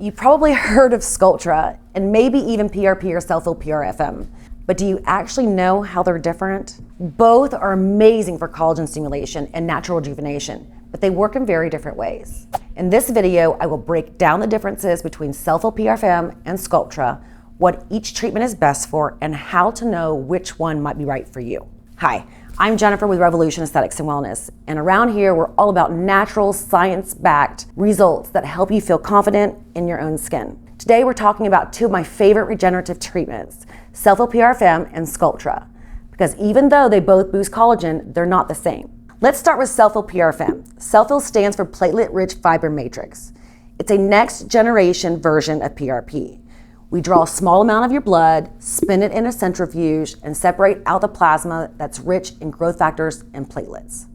You probably heard of Sculptra and maybe even PRP or Selphyl PRFM, but do you actually know how they're different? Both are amazing for collagen stimulation and natural rejuvenation, but they work in very different ways. In this video, I will break down the differences between Selphyl PRFM and Sculptra, what each treatment is best for, and how to know which one might be right for you. Hi, I'm Jennifer with Revolution Aesthetics and Wellness, and around here we're all about natural, science-backed results that help you feel confident in your own skin. Today we're talking about two of my favorite regenerative treatments, Selphyl PRFM and Sculptra, because even though they both boost collagen, they're not the same. Let's start with Selphyl PRFM. Selphyl stands for platelet-rich fiber matrix. It's a next-generation version of PRP. We draw a small amount of your blood, spin it in a centrifuge, and separate out the plasma that's rich in growth factors and platelets.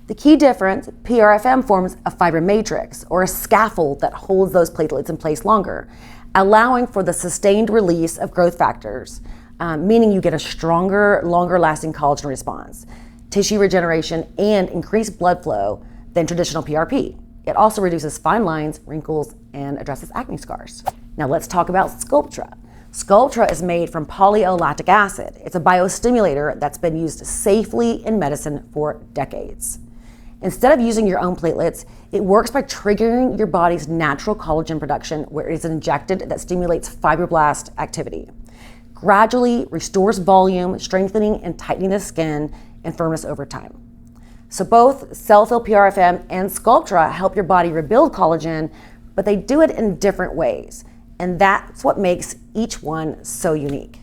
The key difference, PRFM forms a fiber matrix, or a scaffold that holds those platelets in place longer, allowing for the sustained release of growth factors, meaning you get a stronger, longer-lasting collagen response, tissue regeneration, and increased blood flow than traditional PRP. It also reduces fine lines, wrinkles, and addresses acne scars. Now let's talk about Sculptra. Sculptra is made from polylactic acid. It's a biostimulator that's been used safely in medicine for decades. Instead of using your own platelets, it works by triggering your body's natural collagen production, where it is injected that stimulates fibroblast activity. Gradually restores volume, strengthening and tightening the skin and firmness over time. So both Selphyl PRFM and Sculptra help your body rebuild collagen, but they do it in different ways. And that's what makes each one so unique.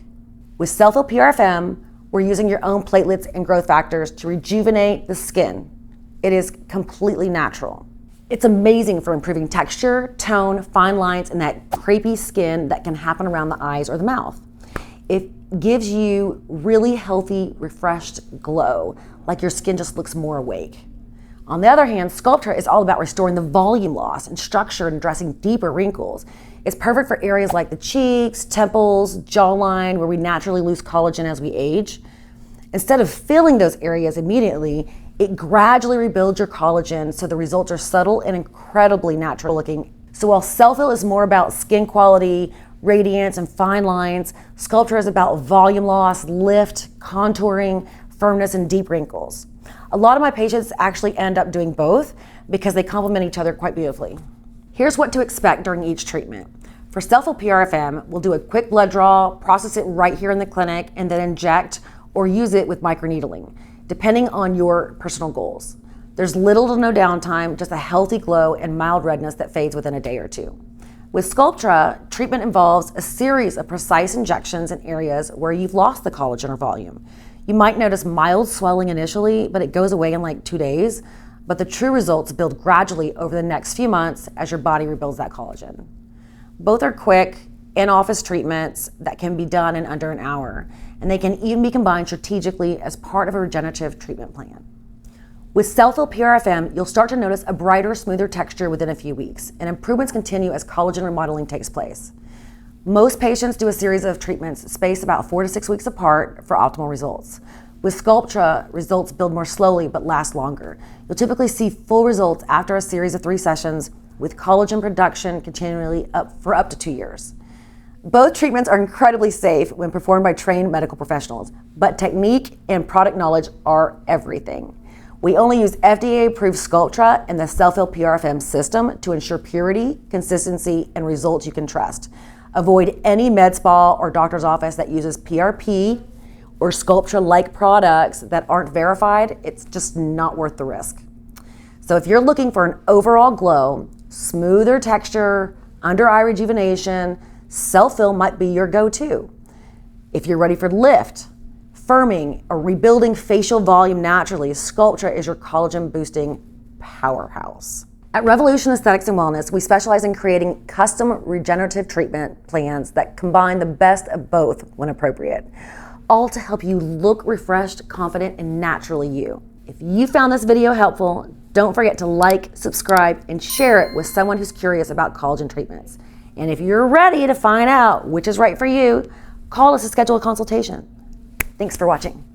With Selphyl PRFM, we're using your own platelets and growth factors to rejuvenate the skin. It is completely natural. It's amazing for improving texture, tone, fine lines, and that crepey skin that can happen around the eyes or the mouth. It gives you really healthy, refreshed glow, like your skin just looks more awake. On the other hand, Sculptra is all about restoring the volume loss and structure and addressing deeper wrinkles. It's perfect for areas like the cheeks, temples, jawline, where we naturally lose collagen as we age. Instead of filling those areas immediately, it gradually rebuilds your collagen so the results are subtle and incredibly natural looking. So while Selphyl is more about skin quality, radiance, and fine lines, Sculptra is about volume loss, lift, contouring, firmness, and deep wrinkles. A lot of my patients actually end up doing both because they complement each other quite beautifully. Here's what to expect during each treatment. For Selphyl PRFM, we'll do a quick blood draw, process it right here in the clinic, and then inject or use it with microneedling, depending on your personal goals. There's little to no downtime, just a healthy glow and mild redness that fades within a day or two. With Sculptra, treatment involves a series of precise injections in areas where you've lost the collagen or volume. You might notice mild swelling initially, but it goes away in like 2 days. But the true results build gradually over the next few months as your body rebuilds that collagen. Both are quick, in-office treatments that can be done in under an hour, and they can even be combined strategically as part of a regenerative treatment plan. With Selphyl PRFM, you'll start to notice a brighter, smoother texture within a few weeks, and improvements continue as collagen remodeling takes place. Most patients do a series of treatments spaced about 4 to 6 weeks apart for optimal results. With Sculptra, results build more slowly but last longer. You'll typically see full results after a series of 3 sessions, with collagen production continually for up to 2 years. Both treatments are incredibly safe when performed by trained medical professionals, but technique and product knowledge are everything. We only use FDA-approved Sculptra and the Selphyl PRFM system to ensure purity, consistency, and results you can trust. Avoid any med spa or doctor's office that uses PRP or Sculptra-like products that aren't verified. It's just not worth the risk. So if you're looking for an overall glow, smoother texture, under-eye rejuvenation, Selphyl might be your go-to. If you're ready for lift, firming, or rebuilding facial volume naturally, Sculptra is your collagen-boosting powerhouse. At Revolution Aesthetics and Wellness, we specialize in creating custom regenerative treatment plans that combine the best of both when appropriate, all to help you look refreshed, confident, and naturally you. If you found this video helpful, don't forget to like, subscribe, and share it with someone who's curious about collagen treatments. And if you're ready to find out which is right for you, call us to schedule a consultation. Thanks for watching.